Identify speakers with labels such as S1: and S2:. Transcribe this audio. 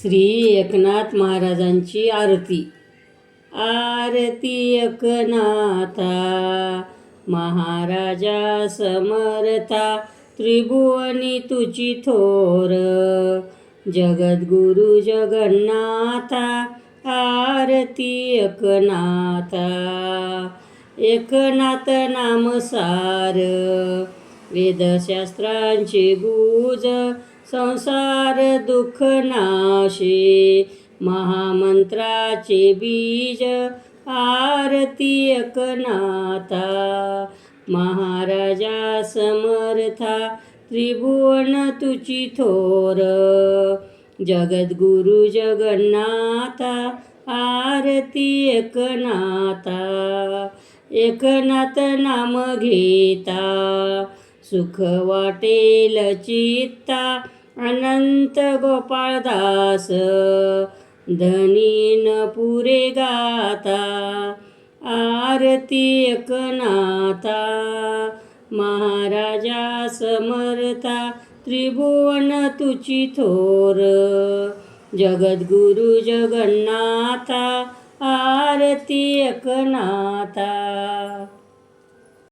S1: श्री एकनाथ महाराजांची आरती. आरती एकनाथा महाराजा समर्था, त्रिभुवनी तुची थोर. जगद्गुरु जगन्नाथा, आरती एकनाथा. एकनाथ नाम सार, वेदशास्त्रांचे गुज. संसार दुःख नाशे, महामंत्राचे बीज. आरती एकनाथा महाराजा समर्था, त्रिभुवन तुची थोर. जगद्गुरु जगन्नाथा, आरती एकनाथा. एकनाथ नाम घेता, सुख वाटेल चित्ता. अनंत गोपाळदास, धनी न पुरे गाता. आरती एकनाथा महाराजा समर्था, त्रिभुवन तुची थोर. जगद्गुरु जगन्नाथा, आरती एकनाथा.